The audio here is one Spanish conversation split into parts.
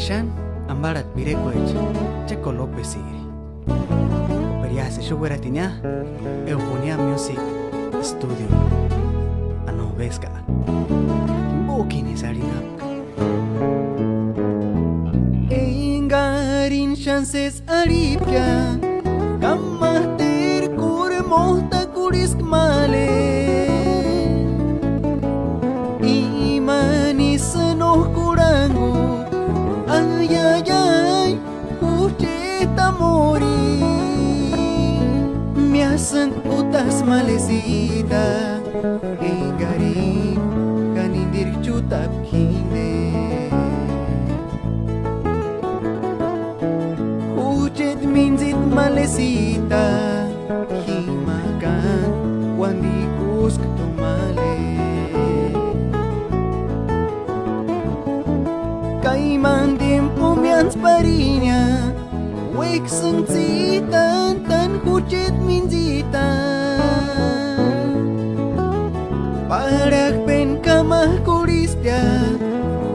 Ashan, ambarat pirekwech, Checo López Siri. Periase Shugueratinia, Eufonia Music Studio. Anovesca. Bukini Sarinap. Ingarin chances aripia, Kamatir kurmohta kurisk male. Imanis noh kurangu. Ay, ay, ay, Uchita mori. Me hacen putas malecita. Engari, kanindir chutap kinde. Uchet minzit malecita. Himakan, wandikus ktomale. Kaiman tiempo mians parinya Wek sensitan tan kucit minzita Parak pen kamah kuristia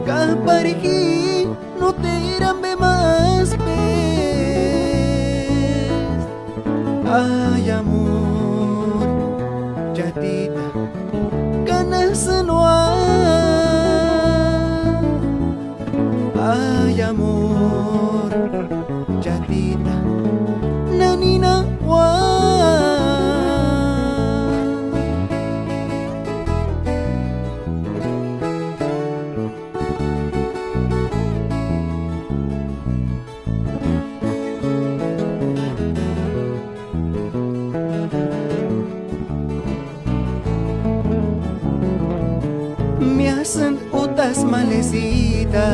Kapariki no te irambe más pes Ay amor jatita Kana senua Ay amor, jatita, nanina wa. Me hacen utas malecita.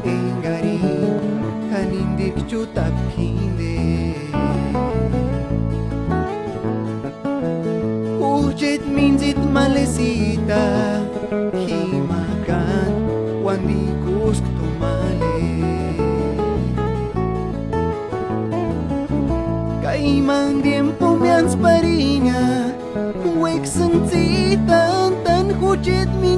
Engari kanindik chutap kinde Ujet minzit malecita Himakan wandikus ktomale Kaimang tiempo mians parinya Wek sensitan tan ujet minzita